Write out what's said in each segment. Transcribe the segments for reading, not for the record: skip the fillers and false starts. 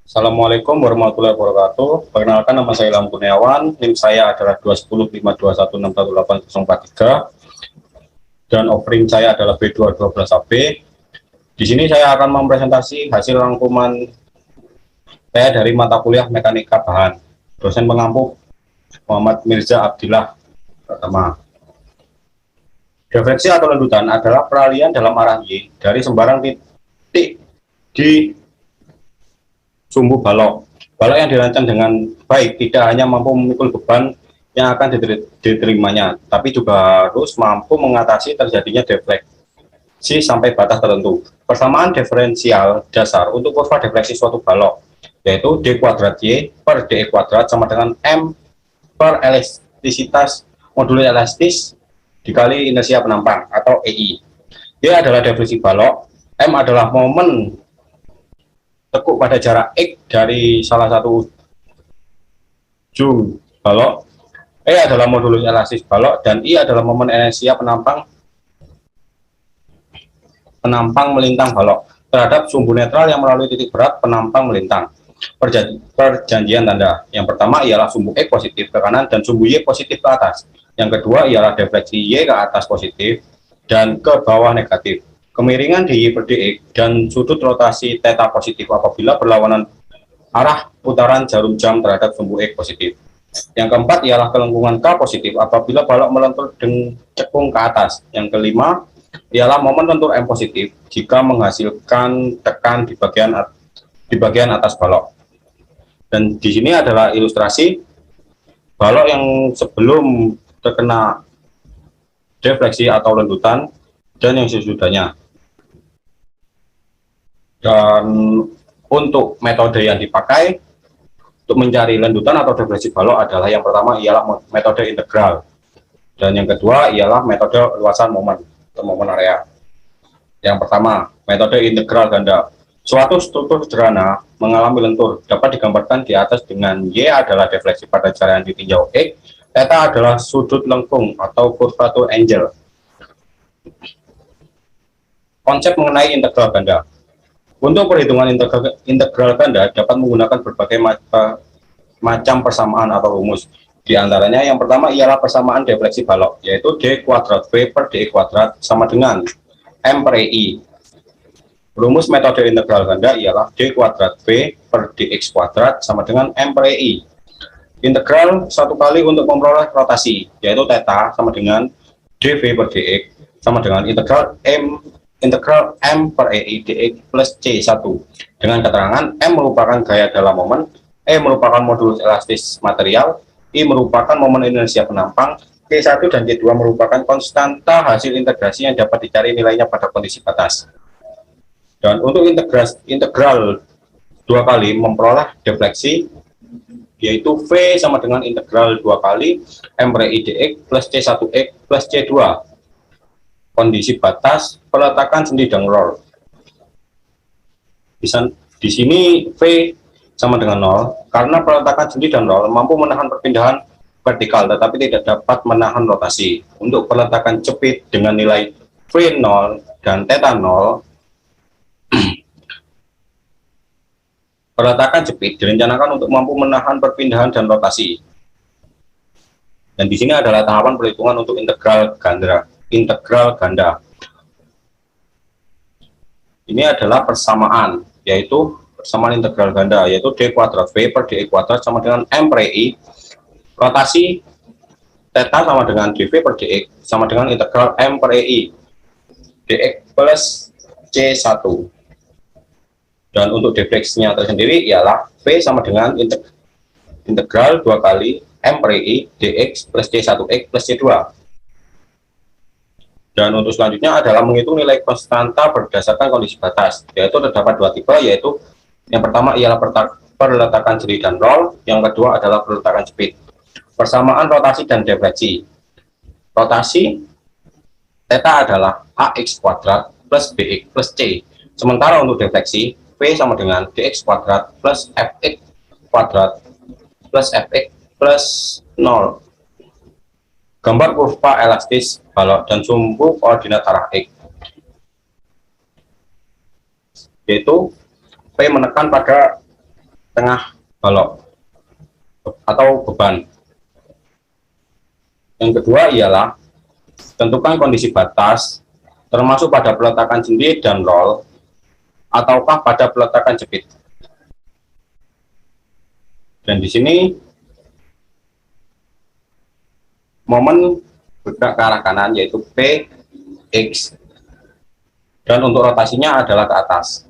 Assalamualaikum warahmatullahi wabarakatuh. Perkenalkan, nama saya Ilham Kurniawan, NIM saya adalah 21052168043 dan offering saya adalah B212AB. Di sini saya akan mempresentasi hasil rangkuman saya dari mata kuliah Mekanika Bahan. Dosen pengampu Muhammad Mirza Abdillah. Pertama, refleksi atau lendutan adalah peralihan dalam arah Y dari sembarang titik di sumbu balok. Balok yang dirancang dengan baik tidak hanya mampu memikul beban yang akan diterimanya, tapi juga harus mampu mengatasi terjadinya defleksi sampai batas tertentu. Persamaan diferensial dasar untuk kurva defleksi suatu balok, yaitu D kuadrat Y per DE kuadrat sama dengan M per elastisitas modulus elastis dikali inersia penampang atau EI. Y adalah defleksi balok, M adalah momen tekuk pada jarak X dari salah satu ujung balok, E adalah modulus elastis balok, dan I adalah momen inersia penampang melintang balok terhadap sumbu netral yang melalui titik berat penampang melintang. Perjanjian tanda yang pertama ialah sumbu X positif ke kanan dan sumbu Y positif ke atas. Yang kedua ialah defleksi Y ke atas positif dan ke bawah negatif. Kemiringan DY per DX dan sudut rotasi theta positif apabila berlawanan arah putaran jarum jam terhadap sumbu X positif. Yang keempat ialah kelengkungan K positif apabila balok melentur dengan cekung ke atas. Yang kelima ialah momen lentur M positif jika menghasilkan tekan di bagian atas balok. Dan di sini adalah ilustrasi balok yang sebelum terkena defleksi atau lendutan dan yang sesudahnya. Dan untuk metode yang dipakai untuk mencari lendutan atau defleksi balok adalah yang pertama ialah metode integral, dan yang kedua ialah metode luasan momen atau momen area. Yang pertama, metode integral ganda. Suatu struktur sederhana mengalami lentur dapat digambarkan di atas dengan Y adalah defleksi pada jarak yang ditinjau X, theta adalah sudut lengkung atau curvature angle. Konsep mengenai integral ganda. Untuk perhitungan integral ganda dapat menggunakan berbagai macam persamaan atau rumus. Di antaranya yang pertama ialah persamaan defleksi balok, yaitu D kuadrat V per DE kuadrat sama dengan M per EI. Rumus metode integral ganda ialah D kuadrat V per DX kuadrat sama dengan M per EI. Integral satu kali untuk memperoleh rotasi, yaitu theta sama dengan dV per dx sama dengan integral M per EI dx plus C1 dengan keterangan M merupakan gaya dalam momen, E merupakan modulus elastis material, I merupakan momen inersia penampang, C1 dan C2 merupakan konstanta hasil integrasi yang dapat dicari nilainya pada kondisi batas. Dan untuk integral dua kali memperoleh defleksi, yaitu V sama dengan integral dua kali M per EI dx plus C1x plus C2. Kondisi batas peletakan sendi dan roll. Di sini V sama dengan 0 karena peletakan sendi dan roll mampu menahan perpindahan vertikal tetapi tidak dapat menahan rotasi. Untuk peletakan cepit dengan nilai V 0 dan theta 0, peletakan cepit direncanakan untuk mampu menahan perpindahan dan rotasi. Dan di sini adalah tahapan perhitungan untuk integral ganda. Ini adalah persamaan, yaitu persamaan integral ganda, yaitu D kuadrat V per DE kuadrat sama dengan M per EI. Rotasi theta sama dengan dV per dx sama dengan integral M per EI dx plus C1. Dan untuk defleksinya tersendiri ialah V sama dengan integral dua kali M per EI dx plus C1x plus C2. Dan untuk selanjutnya adalah menghitung nilai konstanta berdasarkan kondisi batas, yaitu terdapat dua tipe, yaitu yang pertama ialah perletakan sendi dan roll, yang kedua adalah perletakan cepit. Persamaan rotasi dan defleksi. Rotasi theta adalah AX kuadrat plus BX plus C, sementara untuk defleksi V sama dengan DX kuadrat plus FX kuadrat plus FX plus 0. Gambar kurva elastis balok dan sumbu koordinat arah X, yaitu P menekan pada tengah balok atau beban. Yang kedua ialah tentukan kondisi batas, termasuk pada peletakan sendi dan roll, ataukah pada peletakan jepit. Dan di sini momen bergerak ke arah kanan yaitu P, X, dan untuk rotasinya adalah ke atas.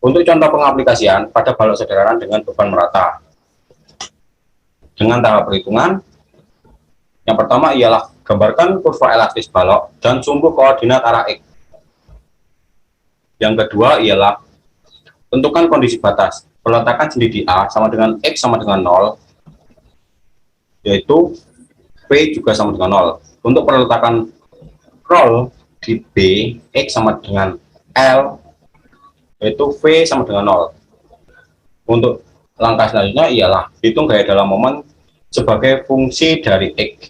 Untuk contoh pengaplikasian pada balok sederhana dengan beban merata. Dengan tahap perhitungan, yang pertama ialah gambarkan kurva elastis balok dan sumbu koordinat arah X. Yang kedua ialah tentukan kondisi batas. Peletakan sendi di A sama dengan X sama dengan 0, yaitu P juga sama dengan 0. Untuk peletakan roll di B, X sama dengan L, yaitu V sama dengan 0. Untuk langkah selanjutnya ialah hitung gaya dalam momen sebagai fungsi dari X.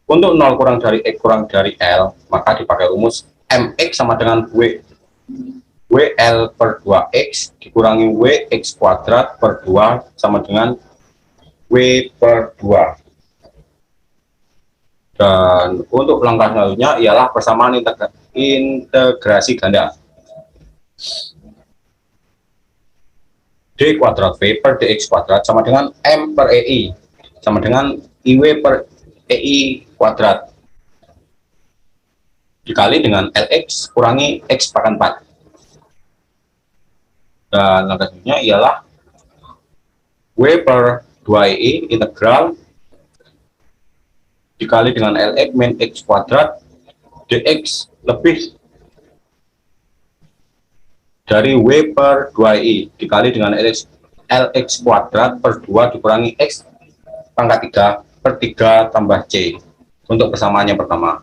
Untuk 0 kurang dari X kurang dari L, maka dipakai rumus MX sama dengan WL per 2X dikurangi WX kuadrat per 2 sama dengan W per 2. Dan untuk langkah selanjutnya ialah persamaan integrasi ganda. D kuadrat V per DX kuadrat sama dengan M per EI sama dengan IW per EI kuadrat dikali dengan LX kurangi X pangkat 4. Dan langkah selanjutnya ialah W per 2EI integral dikali dengan LX min X kuadrat DX lebih dari W per 2I dikali dengan LX kuadrat per 2 dikurangi X pangkat 3 per 3 tambah C untuk persamaan yang pertama.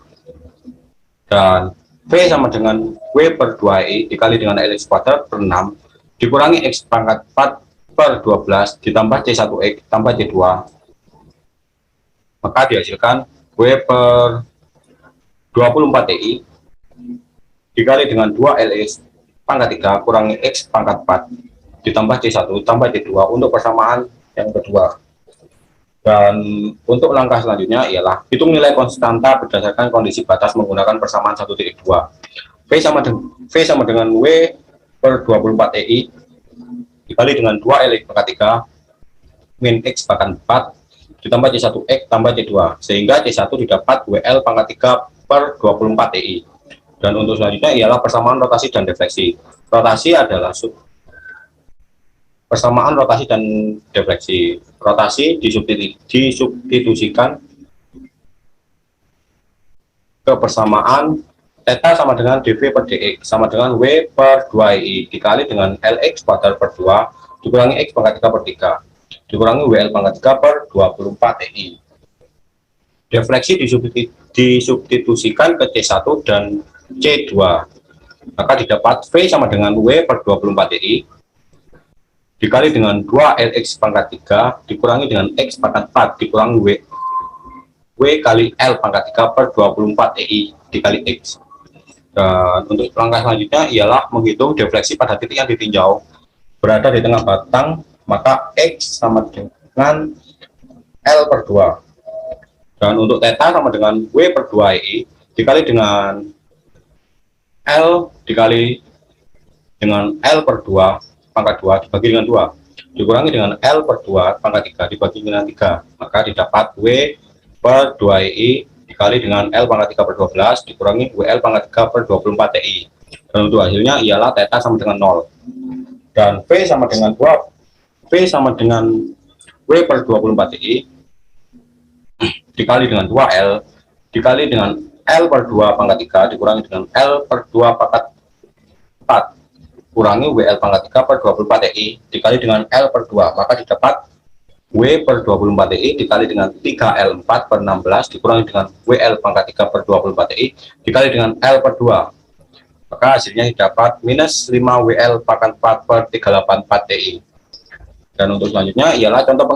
Dan V sama dengan W per 2I dikali dengan LX kuadrat per 6 dikurangi X pangkat 4 per 12 ditambah C1X tambah C2. Maka dihasilkan W per 24I dikali dengan 2LX pangkat 3 kurangi X pangkat 4 ditambah C1 tambah C2 untuk persamaan yang kedua. Dan untuk langkah selanjutnya ialah hitung nilai konstanta berdasarkan kondisi batas menggunakan persamaan 1.2. V sama dengan W per 24EI dikali dengan 2LX pangkat 3 min X pangkat 4 ditambah C1X tambah C2 sehingga C1 didapat WL pangkat 3 per 24EI. Dan untuk selanjutnya ialah persamaan rotasi dan defleksi. Rotasi adalah persamaan rotasi dan defleksi. Rotasi disubstitusikan ke persamaan theta sama dengan dV per dx sama dengan W per 2I dikali dengan LX kuadrat per 2 dikurangi X pangkat 3 per 3 dikurangi WL pangkat 3 per 24 EI. Defleksi disubstitusikan ke C1 dan C2, maka didapat V sama dengan W per 24 EI dikali dengan 2 LX pangkat 3 dikurangi dengan X pangkat 4 dikurangi W kali L pangkat 3 per 24 EI dikali X. Dan untuk langkah selanjutnya ialah menghitung defleksi pada titik yang ditinjau berada di tengah batang, maka X sama dengan L per 2. Dan untuk theta sama dengan W per 2 EI dikali dengan L dikali dengan L per 2 pangkat 2 dibagi dengan 2 dikurangi dengan L per 2 pangkat 3 dibagi dengan 3, maka didapat W per 2I dikali dengan L pangkat 3 per 12 dikurangi WL pangkat 3 per 24 TI. Dan untuk hasilnya ialah theta sama dengan 0. Dan V sama dengan W per 24 TI dikali dengan 2L dikali dengan L per 2 pangkat 3 dikurangi dengan L per 2 pangkat 4 kurangi WL pangkat 3 per 24 TI dikali dengan L per 2, maka didapat W per 24 TI dikali dengan 3L4 per 16 dikurangi dengan WL pangkat 3 per 24 TI dikali dengan L per 2, maka hasilnya didapat minus 5 WL pangkat 4 per 384 TI. Dan untuk selanjutnya ialah contoh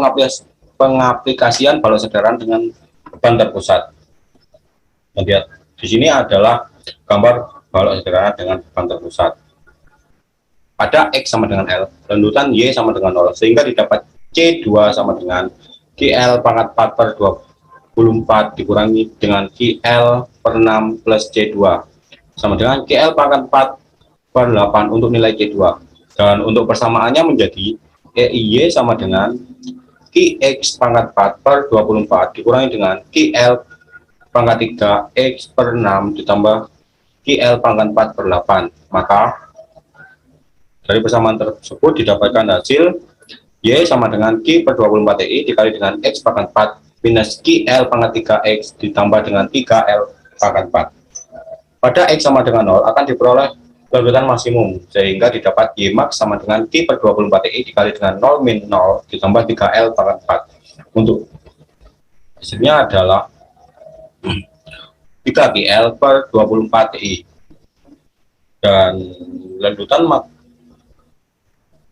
pengaplikasian balok sederhana dengan beban terpusat. Dan di sini adalah gambar balok sederhana dengan beban terpusat. pada X sama dengan L, lanjutan Y sama dengan 0, sehingga didapat C2 sama dengan QL pangkat 4 per 24 dikurangi dengan QL per 6 plus C2 sama dengan QL pangkat 4 per 8 untuk nilai C2. Dan untuk persamaannya menjadi EIY sama dengan QX pangkat 4 per 24 dikurangi dengan QL pangkat 3 X per 6 ditambah QL pangkat 4 per 8. Maka dari persamaan tersebut didapatkan hasil Y sama dengan Q per 24 TI dikali dengan X pangkat 4 minus QL pangkat 3X ditambah dengan 3L pangkat 4. Pada X sama dengan 0 akan diperoleh lanjutan maksimum, sehingga didapat Y max sama dengan Q per 24 TI dikali dengan 0 min 0 ditambah 3L pangkat 4. Untuk hasilnya adalah 3GL per 24 TI. Dan lanjutan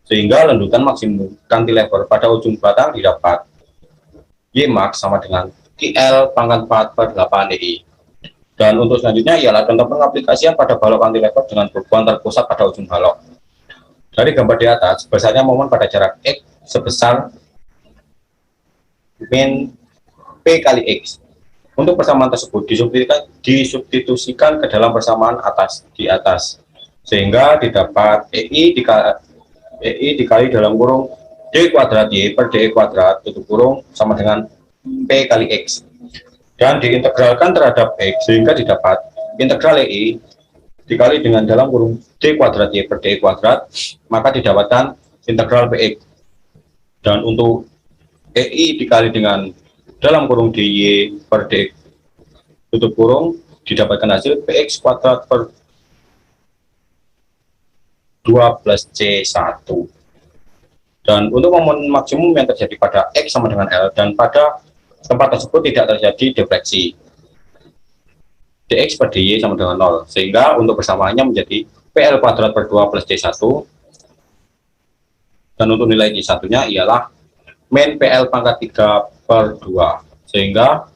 sehingga lanjutan maksimum cantilever pada ujung batang didapat Y max sama dengan QL pangkat 4 per 8 DI. Dan untuk selanjutnya ialah contoh pengaplikasian pada balok cantilever dengan beban terpusat pada ujung balok. Dari gambar di atas, besarnya momen pada jarak X sebesar min P kali X. Untuk persamaan tersebut disubstitusikan ke dalam persamaan di atas, sehingga didapat EI dikali dalam kurung D kuadrat Y per DE kuadrat tutup kurung sama dengan P kali X, dan diintegralkan terhadap X sehingga didapat integral EI dikali dengan dalam kurung D kuadrat Y per DE kuadrat, maka didapatkan integral PX. Dan untuk EI dikali dengan dalam kurung DY per DX tutup kurung didapatkan hasil PX kuadrat per 2 plus C1. Dan untuk momen maksimum yang terjadi pada X sama dengan L dan pada tempat tersebut tidak terjadi defleksi, dx per dy sama dengan 0, sehingga untuk persamaannya menjadi PL kuadrat per 2 plus C1, dan untuk nilai C1 nya ialah min PL pangkat 3 per 2, sehingga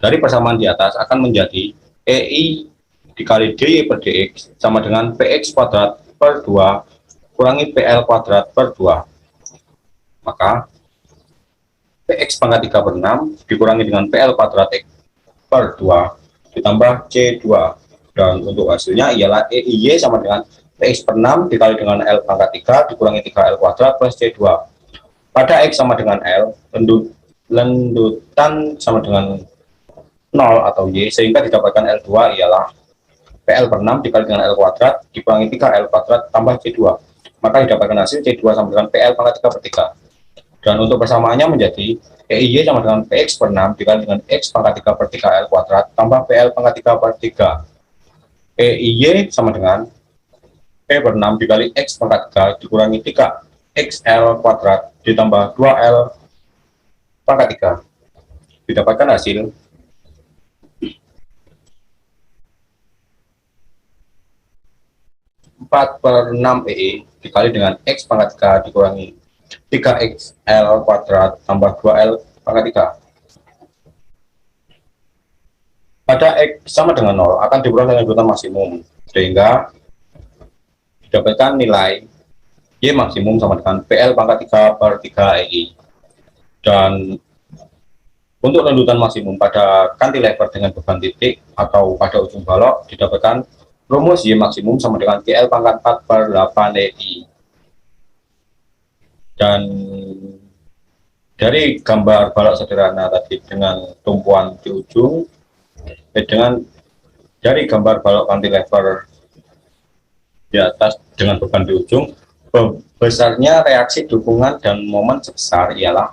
dari persamaan di atas akan menjadi EI dikali dy per dx sama dengan PX kuadrat per 2 kurangi PL kuadrat per 2. Maka PX pangkat 3 per 6 dikurangi dengan PL kuadrat X per 2 ditambah C2. Dan untuk hasilnya ialah EIY sama dengan PX per 6 dikali dengan L pangkat 3 dikurangi 3L kuadrat plus C2. Pada X sama dengan L, lanjutan sama dengan 0 atau Y, sehingga didapatkan L2 ialah PL per 6 dikali dengan L kuadrat dikurangi 3L kuadrat tambah C2, maka didapatkan hasil C2 sama dengan PL pangkat 3 per 3. Dan untuk persamaannya menjadi EIY sama dengan PX per 6 dikali dengan X pangkat 3 per 3L kuadrat tambah PL pangkat 3 per 3. EIY sama dengan P per 6 dikali X pangkat 3 dikurangi 3XL kuadrat ditambah 2L pangkat 3. Didapatkan hasil 4 per 6 EI dikali dengan X pangkat 3 dikurangi 3XL kuadrat tambah 2L pangkat 3. Pada X sama dengan 0 akan diperoleh lanjutan maksimum, sehingga didapatkan nilai Y maksimum sama dengan PL pangkat 3 per 3 EI. Dan untuk lanjutan maksimum pada cantilever dengan beban titik atau pada ujung balok didapatkan rumus Y maksimum sama dengan GL pangkat 4 per 8 EI. Dan dari gambar balok sederhana tadi dengan tumpuan di ujung, dari gambar balok cantilever di atas dengan beban di ujung, besarnya reaksi dukungan dan momen sebesar ialah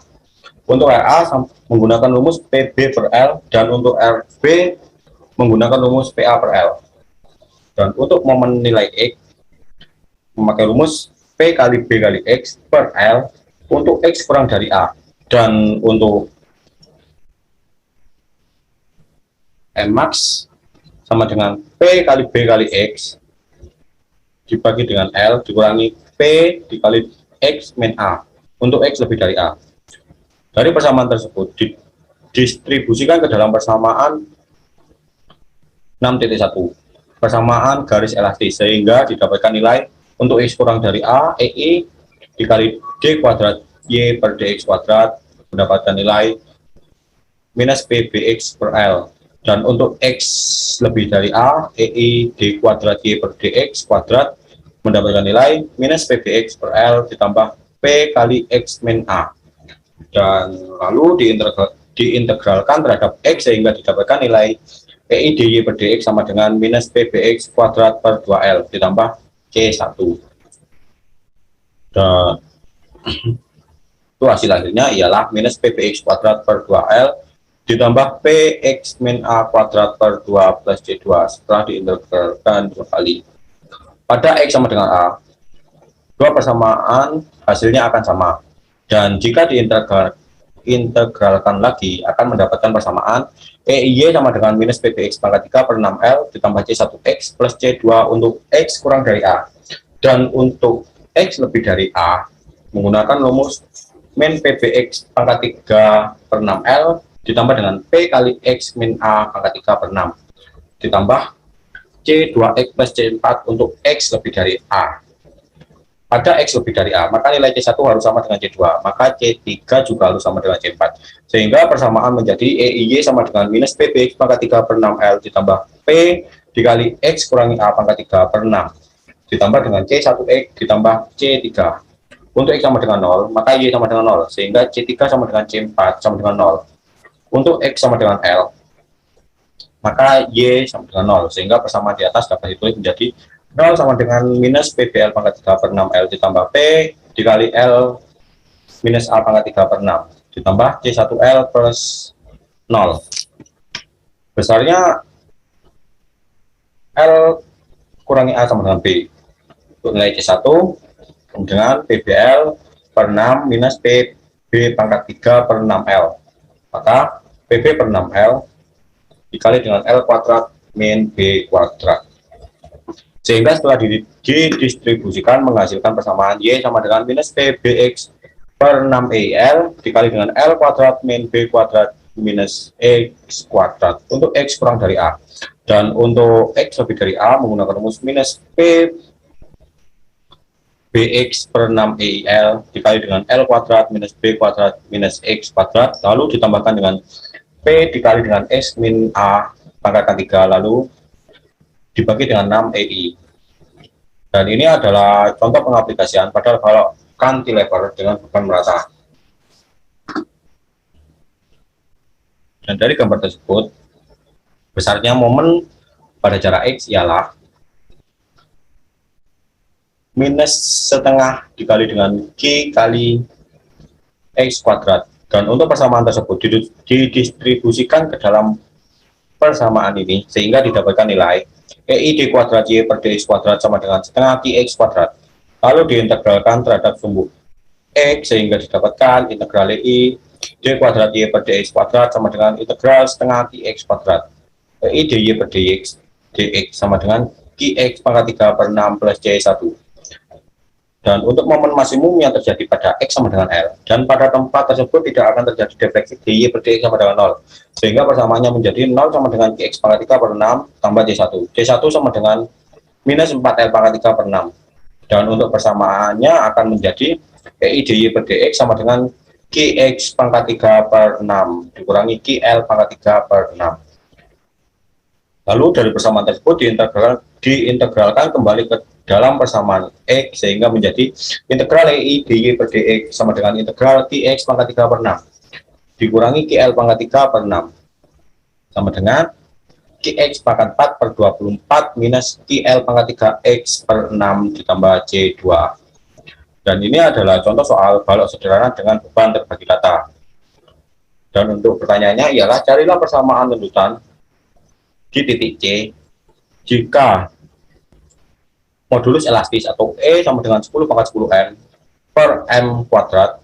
untuk RA menggunakan rumus PB per L dan untuk RB menggunakan rumus PA per L. Dan untuk momen nilai X memakai rumus P kali B kali X per L untuk X kurang dari A. Dan untuk M max sama dengan P kali B kali X dibagi dengan L dikurangi P dikali X min A untuk X lebih dari A. Dari persamaan tersebut didistribusikan ke dalam persamaan 6.1, persamaan garis elastis, sehingga didapatkan nilai Untuk X kurang dari A, EI dikali D kuadrat Y per DX kuadrat mendapatkan nilai minus PBX per L. Dan untuk X lebih dari A, EI D kuadrat Y per DX kuadrat mendapatkan nilai minus PBX per L ditambah P kali X min A. Dan lalu diintegralkan terhadap X sehingga didapatkan nilai EI DY per DX sama dengan minus PBX kuadrat per 2L ditambah C1. Dan itu hasil akhirnya ialah minus PBX kuadrat per 2L ditambah PX min A kuadrat per 2 plus C2 setelah diintegralkan 2 kali. Pada X sama dengan A, dua persamaan hasilnya akan sama. Dan jika diintegralkan lagi akan mendapatkan persamaan EIY sama dengan minus PBX pangkat 3 per 6L ditambah C1X plus C2 untuk X kurang dari A. Dan untuk X lebih dari A menggunakan rumus min PBX pangkat 3 per 6L ditambah dengan P kali X min A pangkat 3 per 6 ditambah C2X plus C4 untuk X lebih dari A. Pada X lebih dari A, maka nilai C1 harus sama dengan C2, maka C3 juga harus sama dengan C4. Sehingga persamaan menjadi EIY sama dengan minus PBX pangkat 3 per 6L ditambah P dikali X kurangi A pangkat 3 per 6 ditambah dengan C1X ditambah C3. Untuk X sama dengan 0, maka Y sama dengan 0, sehingga C3 sama dengan C4 sama dengan 0. Untuk X sama dengan L, maka Y sama dengan 0, sehingga persamaan di atas dapat ditulis menjadi 0 sama dengan minus PBL pangkat 3 per 6L ditambah P dikali L minus A pangkat 3 per 6 ditambah C1L plus 0. Besarnya L kurangi A sama dengan B. Untuk nilai C1 dengan PBL per 6 minus PB pangkat 3 per 6L. Maka PB per 6L dikali dengan L kuadrat min B kuadrat. Sehingga setelah didistribusikan menghasilkan persamaan Y sama dengan minus PBX per 6EL dikali dengan L kuadrat min B kuadrat minus X kuadrat untuk X kurang dari A. Dan untuk X lebih dari A menggunakan rumus minus P BX per 6EL dikali dengan L kuadrat minus B kuadrat minus X kuadrat lalu ditambahkan dengan P dikali dengan X min A pangkat 3 lalu dibagi dengan 6 EI. Dan ini adalah contoh pengaplikasian pada balok cantilever dengan beban merata. Dan dari gambar tersebut, besarnya momen pada jarak X ialah minus setengah dikali dengan G kali X kuadrat. Dan untuk persamaan tersebut didistribusikan ke dalam persamaan ini sehingga didapatkan nilai EI D kuadrat Y per DX kuadrat sama dengan setengah QX kuadrat. Lalu diintegralkan terhadap sumbu X sehingga didapatkan integral EI D kuadrat Y per DX kuadrat sama dengan integral setengah QX kuadrat. EI DY per DX sama dengan QX pangkat 3 per 6 plus C1. Dan untuk momen maksimum yang terjadi pada X sama dengan L, dan pada tempat tersebut tidak akan terjadi defleksi DY per DX sama dengan 0, sehingga persamaannya menjadi 0 sama dengan QX pangkat 3 per 6 tambah C1. C1 sama dengan minus 4L pangkat 3 per 6. Dan untuk persamaannya akan menjadi EI DY per DX sama dengan QX pangkat 3 per 6 dikurangi QL pangkat 3 per 6. Lalu dari persamaan tersebut diintegralkan kembali ke dalam persamaan X sehingga menjadi integral EI DY per DX sama dengan integral QX pangkat 3 per 6 dikurangi QL pangkat 3 per 6 sama dengan QX pangkat 4 per 24 minus QL pangkat 3X per 6 ditambah C2. Dan ini adalah contoh soal balok sederhana dengan beban terbagi rata. Dan untuk pertanyaannya ialah carilah persamaan lanjutan di titik C jika modulus elastis atau E sama dengan 10 pangkat 10 M per M kuadrat.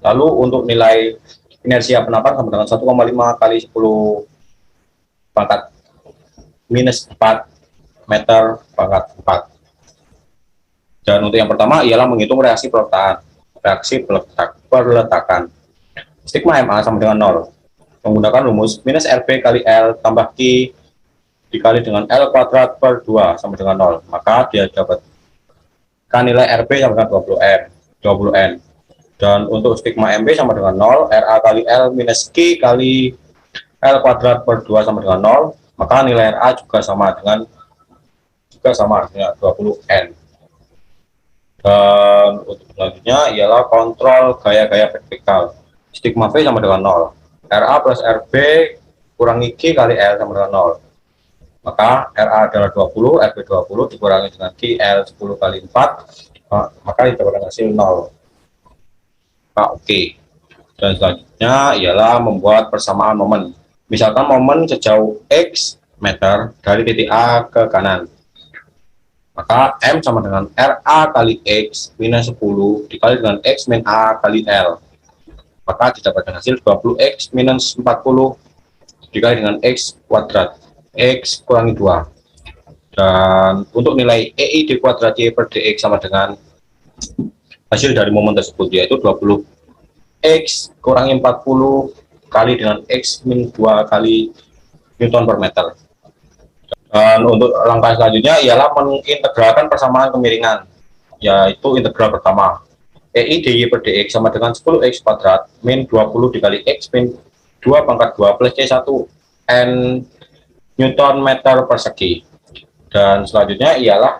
Lalu untuk nilai inersia penapan sama dengan 1,5 kali 10 pangkat minus 4 meter pangkat 4. Dan untuk yang pertama ialah menghitung reaksi peletakan. Stigma MA sama dengan 0. Menggunakan rumus minus RB kali L tambah Q dikali dengan L kuadrat per 2 sama dengan 0. Maka dia dapat Kan nilai RB sama dengan 20N. Dan untuk stigma MB sama dengan 0, RA kali L minus Q kali L kuadrat per 2 sama dengan 0, maka nilai RA juga sama dengan 20N. Dan untuk selanjutnya ialah kontrol gaya-gaya vertikal. Stigma V sama dengan 0. RA plus RB kurangi Q kali L sama dengan 0. Maka RA adalah 20, RB 20 dikurangi dengan Q L 10 kali 4, maka didapatkan hasil 0. Nah, oke. Dan selanjutnya ialah membuat persamaan momen. Misalkan momen sejauh X meter dari titik A ke kanan. Maka M sama dengan RA kali X minus 10 dikali dengan X min A kali L. Maka didapatkan hasil 20X minus 40 dikali dengan X kuadrat. X kurangi 2. Dan untuk nilai EI di kuadrat Y per DX sama dengan hasil dari momen tersebut, yaitu 20X kurangi 40 kali dengan X min 2 kali Newton per meter. Dan untuk langkah selanjutnya ialah mengintegralkan persamaan kemiringan, yaitu integral pertama. EI dy per dx sama dengan 10x kuadrat min 20 dikali x min 2 pangkat 2 plus C1 N Newton meter persegi. Dan selanjutnya ialah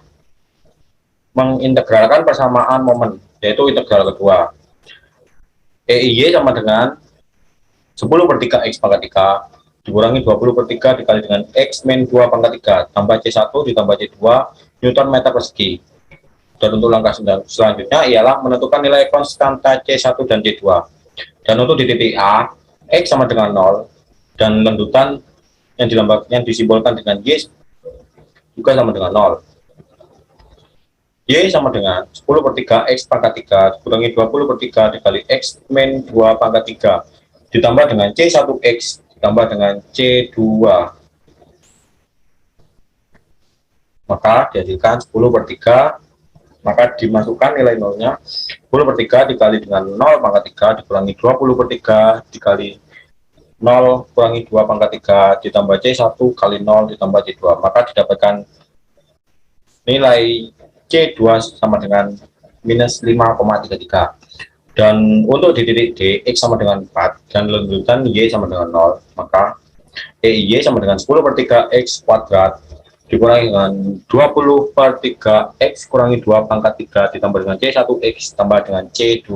mengintegralkan persamaan momen, yaitu integral kedua. EIY sama dengan 10 per 3x pangkat 3 dikurangi 20 per 3 dikali dengan x min 2 pangkat 3 tambah C1 ditambah C2 Newton meter persegi. Dan untuk langkah selanjutnya ialah menentukan nilai konstanta C1 dan C2. Dan untuk di titik A, X sama dengan 0 dan lendutan yang disimbolkan dengan Y juga sama dengan 0. Y sama dengan 10 per 3 X pangkat 3 dikurangi 20 per 3 dikali X min 2 pangkat 3 ditambah dengan C1X ditambah dengan C2. Maka dihasilkan 10 per 3, maka dimasukkan nilai nolnya. 10 per 3 dikali dengan 0 pangkat 3 dikurangi 20 per 3 dikali 0 kurangi 2 pangkat 3 ditambah C1 kali 0 ditambah C2, maka didapatkan nilai C2 sama dengan minus 5,33. Dan untuk di titik D, X sama dengan 4 dan lanjutan Y sama dengan 0, maka EY sama dengan 10 per 3 X kuadrat dikurangi dengan 20 per 3 X kurangi 2 pangkat 3 ditambah dengan C1X tambah dengan C2.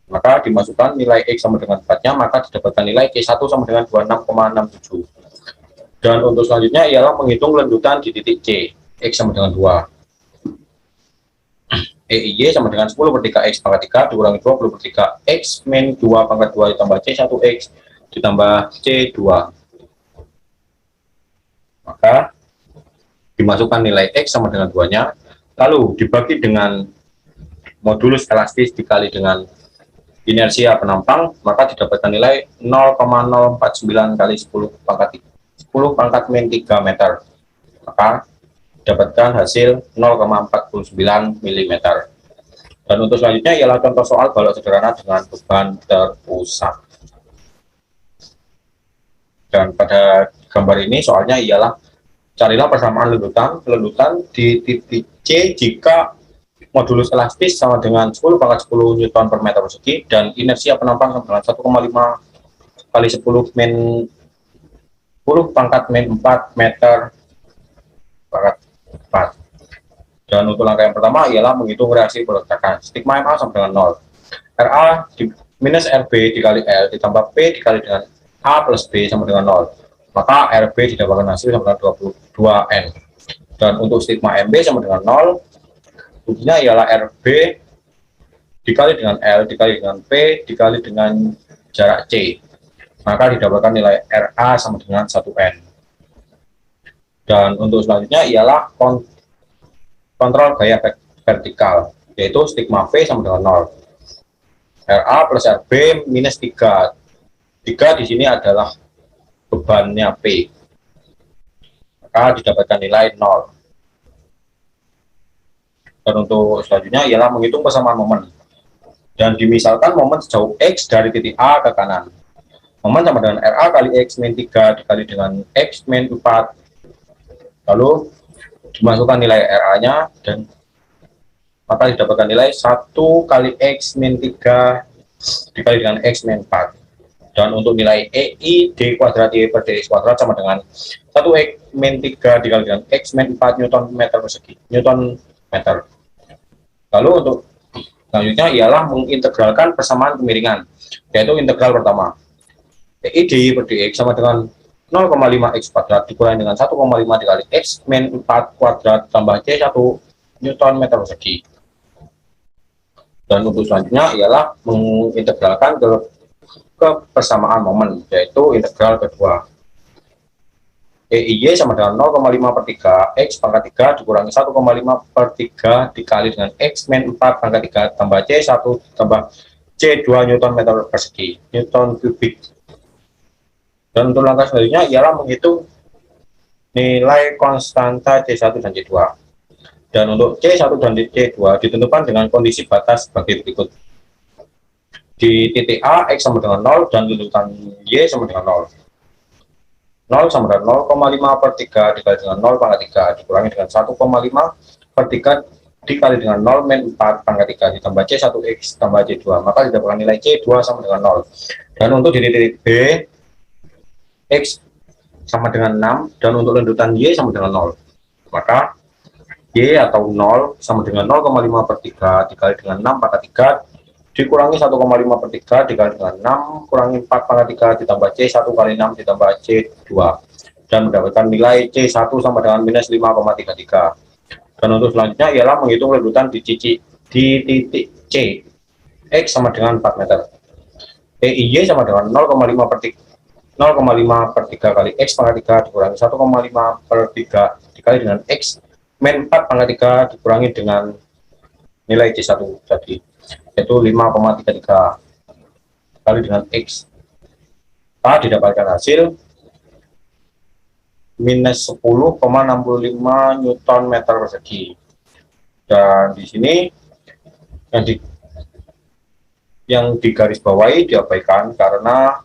Maka dimasukkan nilai X sama dengan 4-nya, maka didapatkan nilai C1 sama dengan 26,67. Dan untuk selanjutnya ialah menghitung lanjutan di titik C, X sama dengan 2. EIY sama dengan 10 per 3X pangkat 3 dikurangi 20 per 3X min 2 pangkat 2 ditambah C1X ditambah C2. Maka dimasukkan nilai X sama dengan 2-nya, lalu dibagi dengan modulus elastis dikali dengan inersia penampang, maka didapatkan nilai 0,049 kali 10 pangkat min 3 meter. Maka dapatkan hasil 0,49 mm. Dan untuk selanjutnya ialah contoh soal balok sederhana dengan beban terpusat. Dan pada gambar ini soalnya ialah carilah persamaan lendutan di titik C jika modulus elastis sama dengan 10 pangkat 10 Newton per meter persegi dan inersia penampang sama dengan 1,5 kali 10 min 10 pangkat min 4 meter pangkat 4. Dan untuk langkah yang pertama ialah menghitung reaksi peletakan. Stigma MA sama dengan 0. RA minus RB dikali L ditambah P dikali dengan A plus B sama dengan 0. Maka RB didapatkan hasil sama dengan 22N. Dan untuk stigma MB sama dengan 0, buktinya ialah RB dikali dengan L dikali dengan P dikali dengan jarak C. Maka didapatkan nilai RA sama dengan 1N. Dan untuk selanjutnya ialah kontrol gaya vertikal, yaitu stigma V sama dengan 0. RA plus RB minus 3. 3 di sini adalah bebannya P. Maka didapatkan nilai 0. Dan untuk selanjutnya ialah menghitung persamaan momen. Dan dimisalkan momen sejauh X dari titik A ke kanan. Momen sama dengan RA kali X min 3 dikali dengan X min 4. Lalu dimasukkan nilai RA-nya dan maka didapatkan nilai 1 kali X min 3 dikali dengan X min 4. Dan untuk nilai EI D kuadrat Y per DX kuadrat sama dengan 1 X min 3 dikali dengan X min 4 Newton meter persegi. Newton meter. Lalu untuk selanjutnya ialah mengintegralkan persamaan kemiringan, yaitu integral pertama. EI DY per DX sama dengan 0,5 X kuadrat dikurangi dengan 1,5 dikali X min 4 kuadrat tambah C1 Newton meter persegi. Dan untuk selanjutnya ialah mengintegralkan ke persamaan momen, yaitu integral kedua. EIY sama dengan 0,5 per 3 X pangkat 3 dikurangi 1,5 per 3 dikali dengan X min 4 pangkat 3 tambah C1 tambah C2 Newton meter persegi, Newton kubik. Dan untuk langkah selanjutnya ialah menghitung nilai konstanta C1 dan C2. Dan untuk C1 dan C2 ditentukan dengan kondisi batas sebagai berikut. Di titik A, X sama dengan 0 dan tuntutan Y sama dengan 0. 0 sama dengan 0,5 per 3 dikali dengan 0 pangkat 3 dikurangi dengan 1,5 per 3 dikali dengan 0 min 4 pangkat 3 ditambah C1X tambah C2, maka didapatkan nilai C2 sama dengan 0. Dan untuk di titik B, X sama dengan 6 dan untuk lanjutan Y sama dengan 0. Maka Y atau 0 sama dengan 0,5 per 3 dikali dengan 6 pangkat 3 dikurangi 1,5 per 3 dikali dengan 6 kurangi 4 pangkat 3 ditambah C1 kali 6 ditambah C2 dan mendapatkan nilai C1 sama dengan minus 5,33. Dan untuk selanjutnya ialah menghitung redutan di titik C. X sama dengan 4 meter. EIY sama dengan 0,5 per 3 kali X pangkat 3 dikurangi 1,5 per 3 dikali dengan X min 4 pangkat 3 dikurangi dengan nilai C1 tadi, yaitu 5,33 kali dengan X. A didapatkan hasil minus 10,65 Newton meter persegi. Dan di sini yang digaris bawahi diabaikan karena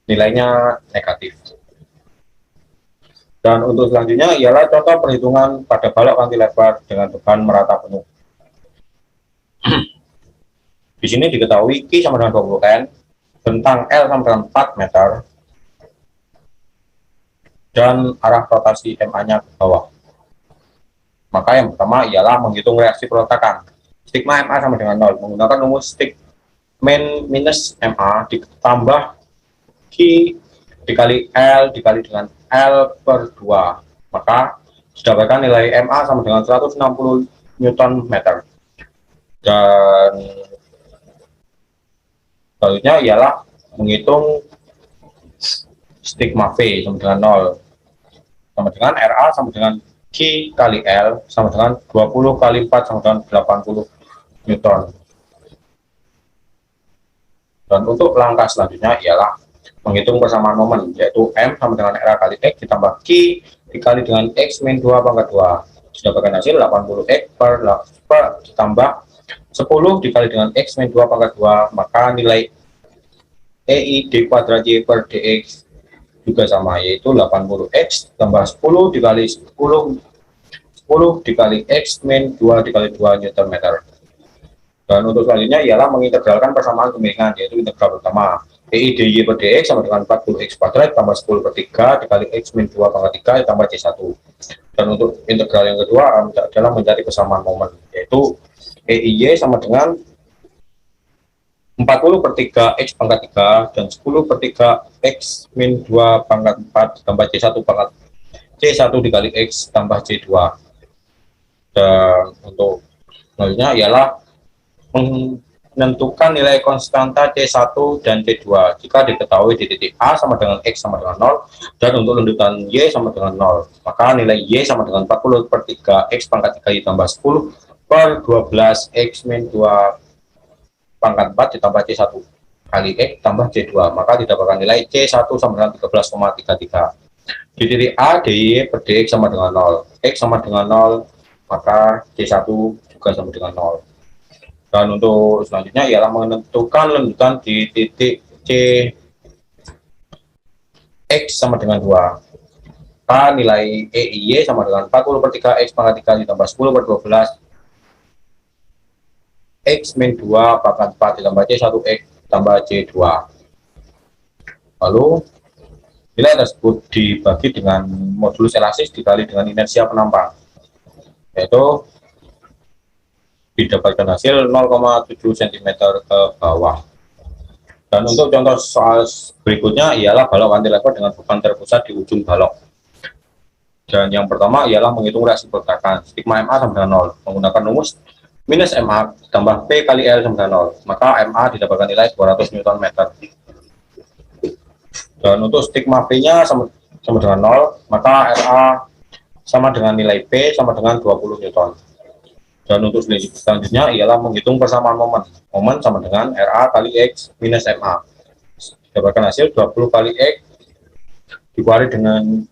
nilainya negatif. Dan untuk selanjutnya ialah contoh perhitungan pada balok kantilever dengan beban merata penuh. Di sini diketahui Q sama dengan 20 N, bentang L sama dengan 4 meter, dan arah rotasi MA-nya ke bawah. Maka yang pertama ialah menghitung reaksi perletakan. Stigma MA sama dengan 0, menggunakan rumus stig min minus MA ditambah Q dikali L dikali dengan L per 2. Maka didapatkan nilai MA sama dengan 160 Newton meter. Dan selanjutnya ialah menghitung stigma V sama dengan 0 sama dengan RA sama dengan Q kali L sama dengan 20 kali 4 sama dengan 80 Newton. Dan untuk langkah selanjutnya ialah menghitung persamaan momen, yaitu M sama dengan RA kali X ditambah Q dikali dengan X min 2 pangkat 2. Didapatkan hasil 80 X per ditambah 10 dikali dengan X min 2 pangkat 2, maka nilai EI D kuadrat Y per DX juga sama, yaitu 80X tambah 10 dikali 10 dikali X min 2 dikali 2 Newton meter. Dan untuk selanjutnya ialah mengintegralkan persamaan kemiringan, yaitu integral pertama. EI DY per DX sama dengan 40X kuadrat tambah 10 per 3 dikali X min 2 pangkat 3 tambah C1. Dan untuk integral yang kedua adalah mencari persamaan momen, yaitu EIY sama dengan 40 per 3 X pangkat 3 dan 10 per 3 X min 2 pangkat 4 tambah C1 pangkat C1 dikali X tambah C2. Dan untuk selanjutnya ialah menentukan nilai konstanta C1 dan C2 jika diketahui di titik A sama dengan X sama dengan 0 dan untuk lanjutan Y sama dengan 0, maka nilai Y sama dengan 40 per 3 X pangkat 3 ditambah 10 per 12 X min 2 pangkat 4 ditambah C1 kali X tambah C2, maka didapatkan nilai C1 sama dengan 13,33. Di titik A, DY per DX sama dengan 0, X sama dengan 0, maka C1 juga sama dengan 0. Dan untuk selanjutnya ialah menentukan lanjutan di titik C, X sama dengan 2. Maka nilai EIY sama dengan 40 per 3 X pangkat 3 ditambah 10 per 12 X min 2 pangkat 4 ditambah C1X tambah C2. Lalu nilai tersebut dibagi dengan modulus elastis dikali dengan inersia penampang, yaitu didapatkan hasil 0,7 cm ke bawah. Dan untuk contoh soal berikutnya ialah balok cantilever dengan beban terpusat di ujung balok. Dan yang pertama ialah menghitung reaksi pergerakan. Sigma MA sama dengan 0. Menggunakan rumus minus MA tambah P kali L sama dengan 0. Maka MA didapatkan nilai 200 Nm. Dan untuk stigma P-nya sama dengan 0, maka RA sama dengan nilai P sama dengan 20 Newton. Dan untuk selanjutnya ialah menghitung persamaan momen. Momen sama dengan RA kali X minus MA. Dapatkan hasil 20 kali X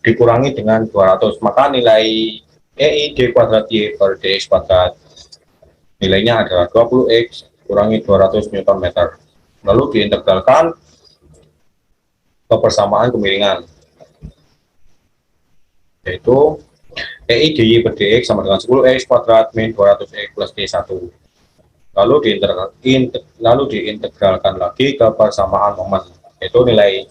dikurangi dengan 200. Maka nilai EI D kuadrat Y per DX kuadrat nilainya adalah 20X kurangi 200 Nm. Lalu diintegralkan ke persamaan kemiringan, yaitu EI DY per DX sama dengan 10X kuadrat min 200X plus D1. Lalu diintegralkan lagi ke persamaan momen, yaitu nilai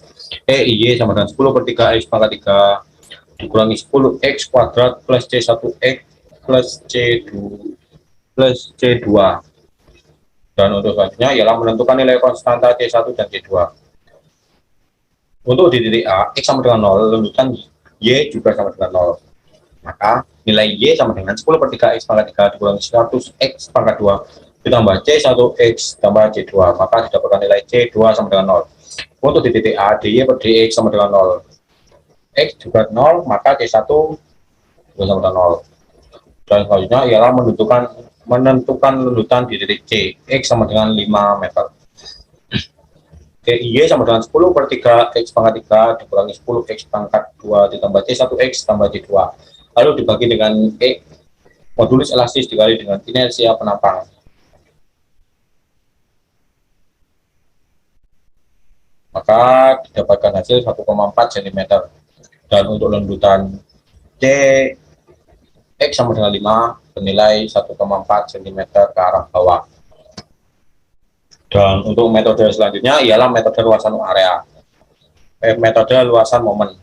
EIY sama dengan 10 per 3X pangkat 3 dikurangi 10X kuadrat plus C1X plus C2. Dan untuk selanjutnya ialah menentukan nilai konstanta C1 dan C2. Untuk di titik A, X sama dengan 0, lanjutan Y juga sama dengan 0. Maka nilai Y sama dengan 10 per 3X pangkat 3 dikurangi 100X pangkat 2 ditambah C1X tambah C2. Maka didapatkan nilai C2 sama dengan 0. Untuk di titik A, DY per DX sama dengan 0. X juga 0, maka C1 juga sama dengan 0. Dan selanjutnya ialah menentukan lanjutan di titik C. X sama dengan 5 meter. Y sama dengan 10 per 3X pangkat 3 dikurangi 10X pangkat 2 ditambah C1X tambah C2. Lalu dibagi dengan E modulus elastis dikali dengan inersia penampang. Maka didapatkan hasil 1,4 cm. Dan untuk lanjutan C X sama dengan 5 bernilai 1,4 cm ke arah bawah. Dan untuk metode selanjutnya ialah metode luasan area, metode luasan momen.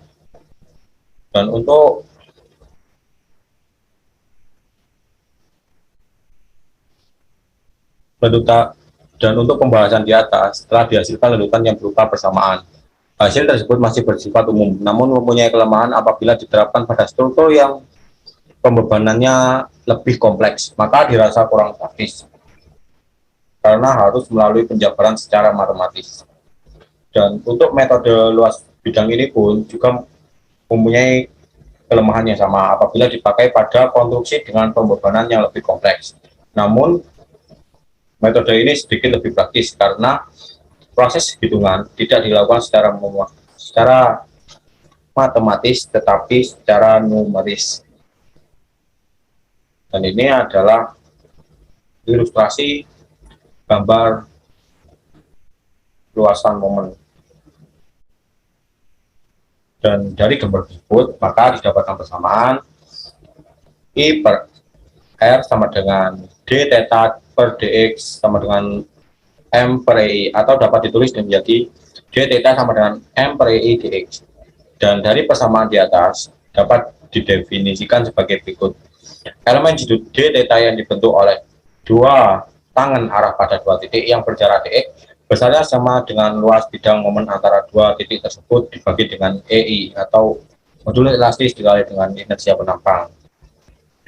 Dan untuk pembahasan di atas telah dihasilkan lanjutan yang berupa persamaan. Hasil tersebut masih bersifat umum, namun mempunyai kelemahan apabila diterapkan pada struktur yang pembebanannya lebih kompleks, maka dirasa kurang praktis karena harus melalui penjabaran secara matematis. Dan untuk metode luas bidang ini pun juga mempunyai kelemahan yang sama apabila dipakai pada konstruksi dengan pembebanan yang lebih kompleks. Namun metode ini sedikit lebih praktis karena proses hitungan tidak dilakukan secara matematis tetapi secara numeris. Dan ini adalah ilustrasi gambar luasan momen. Dan dari gambar tersebut maka didapatkan persamaan I per R sama dengan D theta per DX sama dengan M per EI, atau dapat ditulis menjadi D theta sama dengan M per EI DX. Dan dari persamaan di atas dapat didefinisikan sebagai berikut. Elemen judul D theta yang dibentuk oleh dua tangan arah pada dua titik yang berjarak dx besarnya sama dengan luas bidang momen antara dua titik tersebut dibagi dengan EI atau modulus elastis dikali dengan inersia penampang.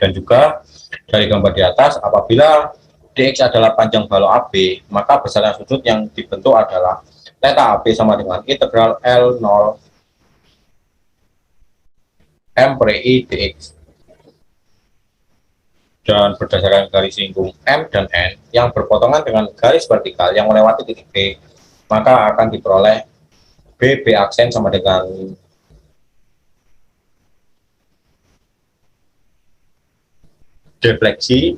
Dan juga dari gambar di atas, apabila dx adalah panjang balok AB, maka besarnya sudut yang dibentuk adalah theta AB sama dengan integral L0 M per EI dx. Dan berdasarkan garis lingkung M dan N yang berpotongan dengan garis vertikal yang melewati titik B, maka akan diperoleh B aksen sama dengan defleksi,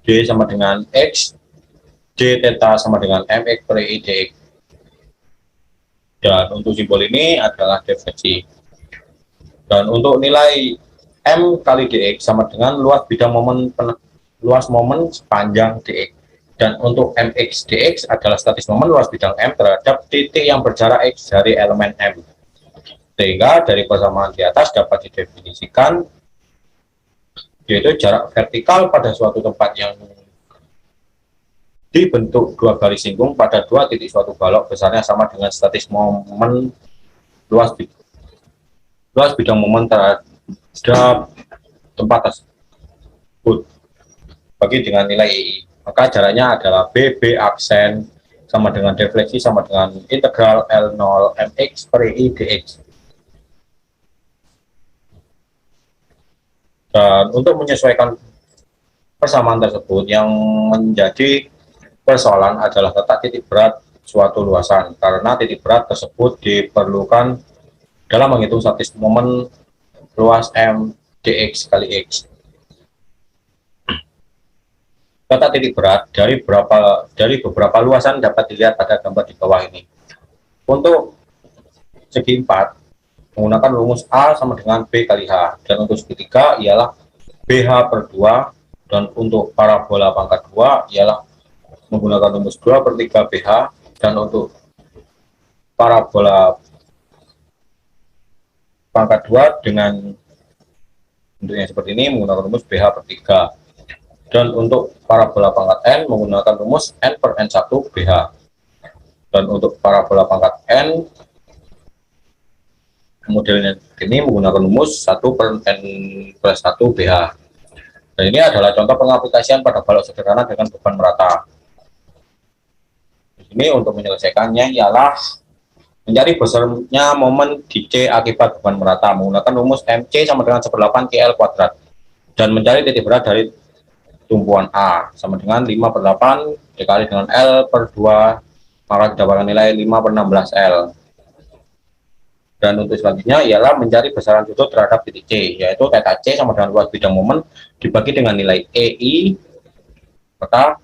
D sama dengan X, D theta sama dengan MX per I dx. Dan untuk simbol ini adalah defleksi. Dan untuk nilai M kali dx sama dengan luas bidang momen luas momen sepanjang dx. Dan untuk mx dx adalah statis momen luas bidang M terhadap titik yang berjarak x dari elemen M. Sehingga dari persamaan di atas dapat didefinisikan yaitu jarak vertikal pada suatu tempat yang dibentuk dua garis singgung pada dua titik suatu balok besarnya sama dengan statis momen luas bidang momen terhadap tempat tersebut bagi dengan nilai EI. Maka jaraknya adalah BB aksen sama dengan defleksi sama dengan integral L0 mx per EI dx. Dan untuk menyesuaikan persamaan tersebut yang menjadi persoalan adalah letak titik berat suatu luasan, karena titik berat tersebut diperlukan dalam menghitung statis momen luas M dx kali x. Letak titik berat dari beberapa luasan dapat dilihat pada gambar di bawah ini. Untuk segi 4 menggunakan rumus A sama dengan B kali H, dan untuk segitiga ialah BH per 2, dan untuk parabola pangkat 2 ialah menggunakan rumus 2 per 3 BH, dan untuk parabola pangkat 2 dengan bentuknya seperti ini menggunakan rumus BH per 3. Dan untuk parabola pangkat N menggunakan rumus N per N1 BH. Dan untuk parabola pangkat N modelnya ini menggunakan rumus 1 per N plus 1 BH. Dan ini adalah contoh pengaplikasian pada balok sederhana dengan beban merata. Di sini untuk menyelesaikannya ialah mencari besarnya momen di C akibat beban merata menggunakan rumus MC sama dengan 1/8 KL kuadrat. Dan mencari titik berat dari tumpuan A sama dengan 5/8 dikali dengan L per 2, maka didapatkan nilai 5/16 L. Dan untuk selanjutnya ialah mencari besaran sudut terhadap titik C, yaitu theta C sama dengan luas bidang momen dibagi dengan nilai EI, maka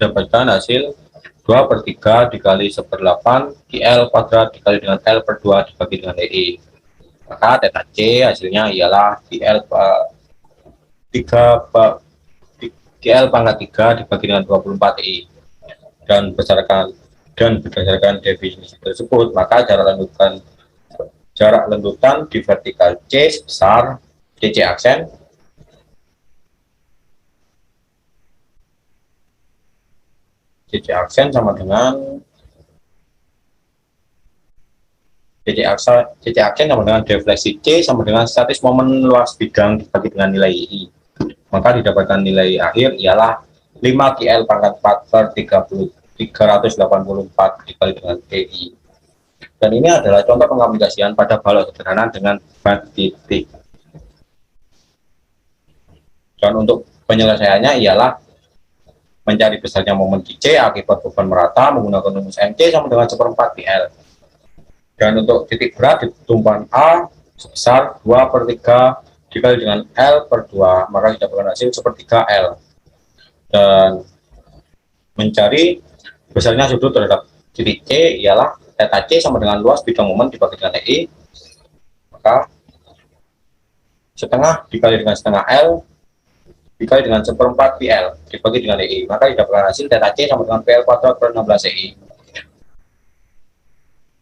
dapatkan hasil 2 per 3 dikali 1/8 KL kuadrat dikali dengan L per 2 dibagi dengan EI. Maka theta C hasilnya ialah KL pangkat 3 dibagi dengan 24 I. Dan berdasarkan definisi tersebut, maka jarak lendutan di vertikal C sebesar DC aksen sama dengan defleksi C sama dengan statis momen luas bidang dibagi dengan nilai I. Maka didapatkan nilai akhir ialah 5 KL pangkat 4 per 384 dikali dengan EI. Dan ini adalah contoh pengaplikasian pada balok sederhana dengan beban titik. Dan untuk penyelesaiannya ialah mencari besarnya momen di C akibat beban merata menggunakan rumus MC sama dengan 1/4 PL. Dan untuk titik berat di tumpuan A sebesar 2 per 3 dikali dengan L per 2, maka didapatkan hasil 1/3 L. Dan mencari besarnya sudut terhadap titik C ialah theta C sama dengan luas bidang momen dibagi dengan EI, maka setengah dikali dengan setengah L dikali dengan 1/4 PL dibagi dengan EI, maka didapatkan hasil theta C sama dengan PL kuadrat per 16 EI.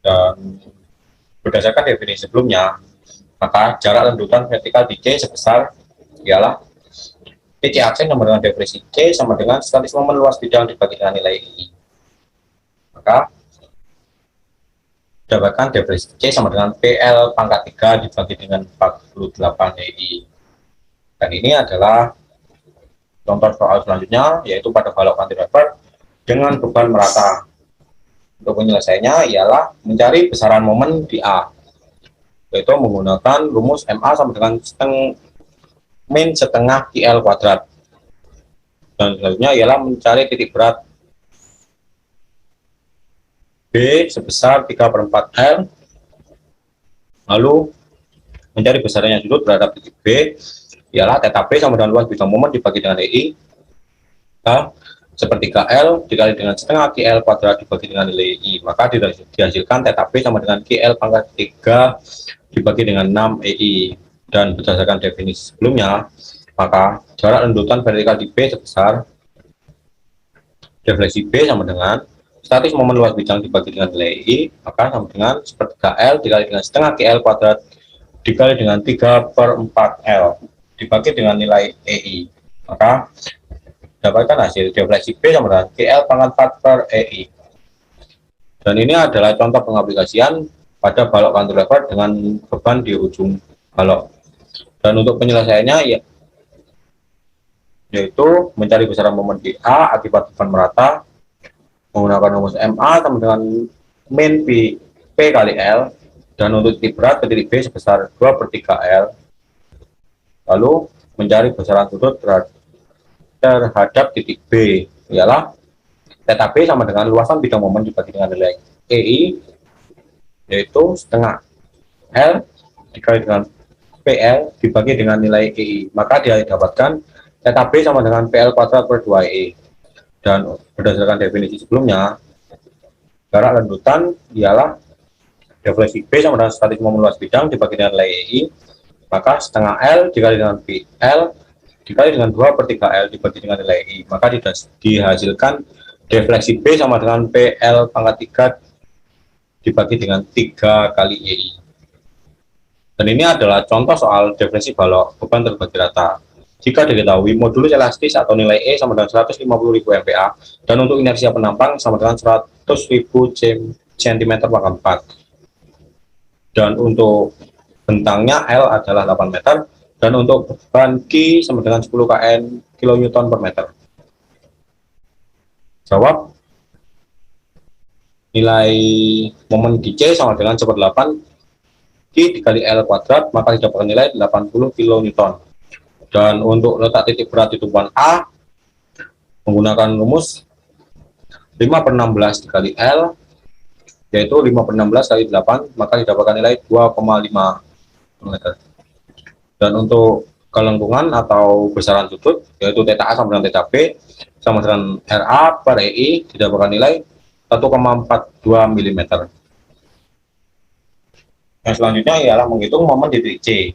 Dan berdasarkan definisi sebelumnya, maka jarak lendutan vertikal di C sebesar ialah DC aksen sama dengan defleksi C sama dengan statis momen luas bidang dibagi dengan nilai I. Maka dapatkan defleksi C sama dengan PL pangkat 3 dibagi dengan 48 EI. Dan ini adalah contoh soal selanjutnya, yaitu pada balok cantilever dengan beban merata. Untuk penyelesaiannya ialah mencari besaran momen di A, yaitu menggunakan rumus MA sama dengan setengah KL kuadrat. Dan selanjutnya ialah mencari titik berat B sebesar 3/4 L, lalu mencari besarnya sudut terhadap titik B ialah theta B sama dengan luas bidang momen dibagi dengan EI, sepertiga L dikali dengan setengah KL kuadrat dibagi dengan nilai I, maka dihasilkan theta B sama dengan KL pangkat 3 dibagi dengan 6 EI. Dan berdasarkan definisi sebelumnya, Maka jarak lendutan vertikal di B sebesar defleksi B sama dengan statis momen luas bidang dibagi dengan nilai I, maka sama dengan sepertiga L dikali dengan setengah GL kuadrat dikali dengan 3/4L dibagi dengan nilai EI. Maka dapatkan hasil defleksi B sama dengan GL pangkat 4 per EI. Dan ini adalah contoh pengaplikasian pada balok cantilever dengan beban di ujung balok. Dan untuk penyelesaiannya yaitu mencari besaran momen di A akibat beban merata menggunakan rumus MA sama dengan min P kali L, dan untuk titik berat ke titik B sebesar 2/3L. Lalu mencari besaran sudut terhadap titik B ialah theta B sama dengan luasan bidang momen dibagi dengan nilai EI, yaitu setengah L dikali dengan PL dibagi dengan nilai EI. Maka dia dapatkan theta B sama dengan PL kuadrat per 2E. Dan berdasarkan definisi sebelumnya, jarak lendutan ialah defleksi B sama dengan statis momen luas bidang dibagi dengan nilai EI, maka setengah L dikali dengan PL dikali dengan 2/3L dibagi dengan nilai EI, maka dihasilkan defleksi B sama dengan PL pangkat 3 dibagi dengan 3 kali EI. Dan ini adalah contoh soal defleksi balok beban terbagi rata. Jika diketahui modulus elastis atau nilai E sama dengan 150.000 MPa dan untuk inersia penampang sama dengan 100.000 cm/4, dan untuk bentangnya L adalah 8 meter, dan untuk beban Q sama dengan 10 kN per meter. Jawab, nilai momen di C sama dengan 1/8 Q dikali L kuadrat, maka didapatkan nilai 80 kN. Dan untuk letak titik berat di tumpuan A menggunakan rumus 5/16 dikali L, yaitu 5/16 kali 8, maka didapatkan nilai 2,5 meter. Dan untuk kelengkungan atau besaran sudut, yaitu theta A sama dengan theta B sama dengan RA per EI, didapatkan nilai 1,42 mm. Yang selanjutnya ialah menghitung momen di titik C,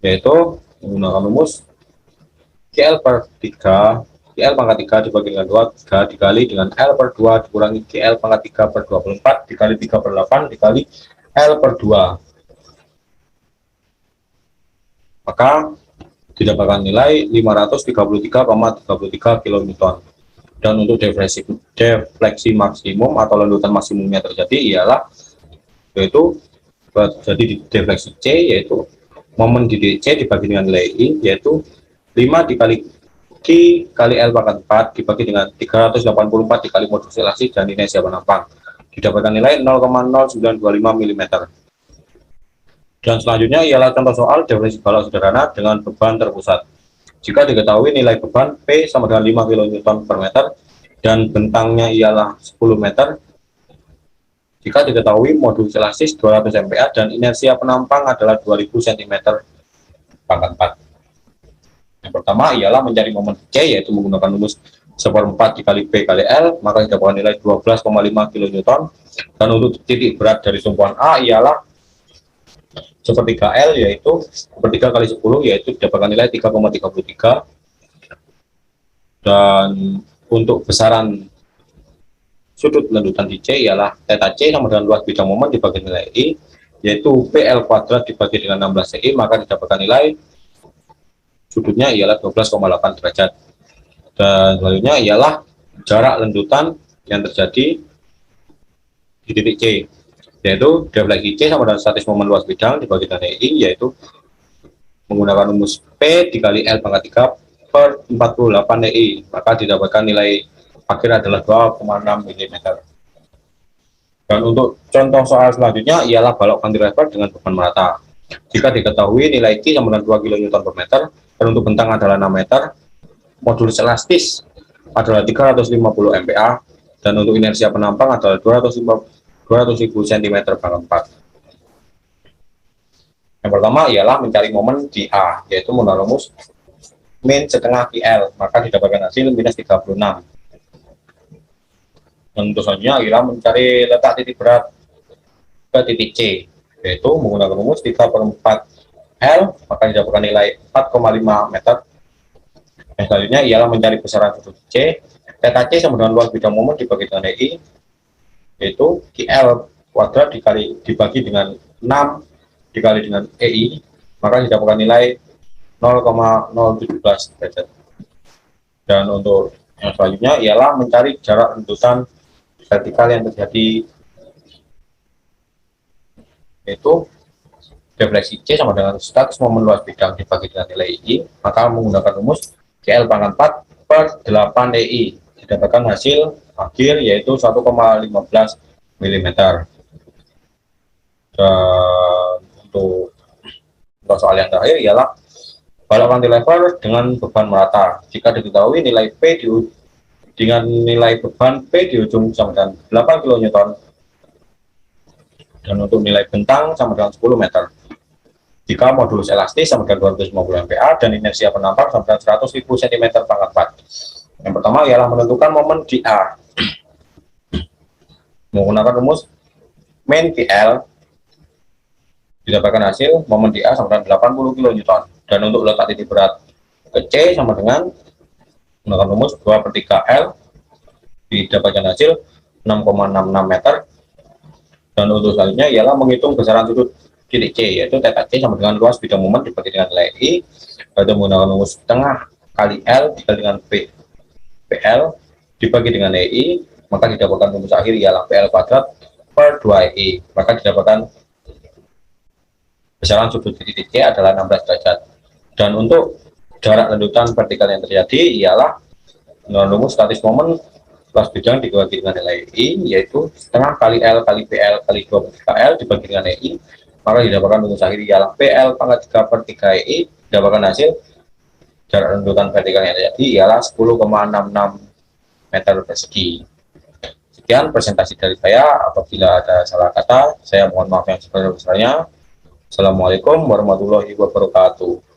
yaitu menggunakan rumus GL per 3, GL pangkat 3 dibagi dengan 2 dikali dengan L per 2 dikurangi GL pangkat 3 per 24 dikali 3/8 dikali L per 2, maka didapatkan nilai 533,33 kN. Dan untuk defleksi maksimum atau lendutan maksimumnya terjadi ialah yaitu terjadi di defleksi C, yaitu momen di C dibagi dengan nilai I, yaitu 5 dikali Q kali L pangkat 4 dibagi dengan 384 dikali modulus elastis dan inersia penampang, didapatkan nilai 0,0925 mm. Dan selanjutnya ialah contoh soal defleksi balok sederhana dengan beban terpusat. Jika diketahui nilai beban P sama dengan 5 kN per meter dan bentangnya ialah 10 meter, jika diketahui modulus elastis 200 MPa dan inersia penampang adalah 2000 cm pangkat 4. Yang pertama ialah mencari momen C, yaitu menggunakan rumus 1/4 dikali P kali L, maka didapatkan nilai 12,5 kN. Dan untuk titik berat dari tumpuan A ialah sepertiga L, yaitu sepertiga kali 10, yaitu didapatkan nilai 3,33. Dan untuk besaran sudut lendutan di C ialah theta C sama dengan luas bidang momen dibagi nilai I, yaitu PL kuadrat dibagi dengan 16 CI, maka didapatkan nilai sudutnya ialah 12,8 derajat. Dan selanjutnya ialah jarak lendutan yang terjadi di titik C, yaitu defleksi C sama dengan statis momen luas bidang dibagi dengan I, yaitu menggunakan rumus P dikali L pangkat 3 per 48 EI, maka didapatkan nilai akhir adalah 2,6 mm. Dan untuk contoh soal selanjutnya ialah balok cantilever dengan beban merata. Jika diketahui nilai Q sama dengan 2 kN per meter dan untuk bentang adalah 6 meter, modulus elastis adalah 350 MPa, dan untuk inersia penampang adalah 200.000 cm pangkat 4. Yang pertama ialah mencari momen di A, yaitu menggunakan rumus min setengah QL, maka didapatkan hasil minus 36. Dan untuk selanjutnya ialah mencari letak titik berat ke titik C, yaitu menggunakan rumus 3/4 L, maka didapatkan nilai 4,5 meter. Yang selanjutnya ialah mencari besaran sudut C. Theta C sama dengan luas bidang momen dibagi dengan EI, yaitu QL kuadrat dibagi dengan 6 dikali dengan EI, maka didapatkan nilai 0,017 derajat. Dan untuk yang selanjutnya ialah mencari jarak rentutan vertikal yang terjadi, yaitu defleksi C sama dengan status momen luas bidang dibagi dengan nilai I, maka menggunakan rumus CL pangkat 4 per 8 EI didapatkan hasil akhir yaitu 1,15 mm. Dan untuk soal yang terakhir ialah balok cantilever dengan beban merata. Jika diketahui nilai P dengan nilai beban P di ujung sama dengan 8 kN, dan untuk nilai bentang sama dengan 10 meter. Jika modulus elastis sama dengan 250 MPa dan inersia penampang sama dengan 100.000 cm pangkat 4. Yang pertama ialah menentukan momen di A. Menggunakan rumus main PL didapatkan hasil momen di A sama dengan 80 kN. Dan untuk letak titik berat ke C sama dengan menggunakan rumus 2/3 L didapatkan hasil 6,66 meter. Dan untuk selanjutnya ialah menghitung besaran sudut titik C, yaitu theta C sama dengan luas bidang momen dibagi dengan nilai I, yaitu menggunakan rumus setengah kali L dikali dengan PL dibagi dengan EI, maka didapatkan rumus akhir ialah PL kuadrat per 2EI, maka didapatkan besaran sudut titik C adalah 16 derajat. Dan untuk jarak rendutan vertikal yang terjadi ialah dengan rumus statis momen luas bidang dibagi dengan nilai I, yaitu setengah kali L kali PL kali 2/3 L dibagi dengan EI, maka didapatkan rumus akhir ialah PL pangkat 3/3 EI, didapatkan hasil jarak rendutan vertikal yang terjadi ialah 10,66 meter persegi. Sekian presentasi dari saya. Apabila ada salah kata, saya mohon maaf yang sebesar-besarnya. Assalamualaikum warahmatullahi wabarakatuh.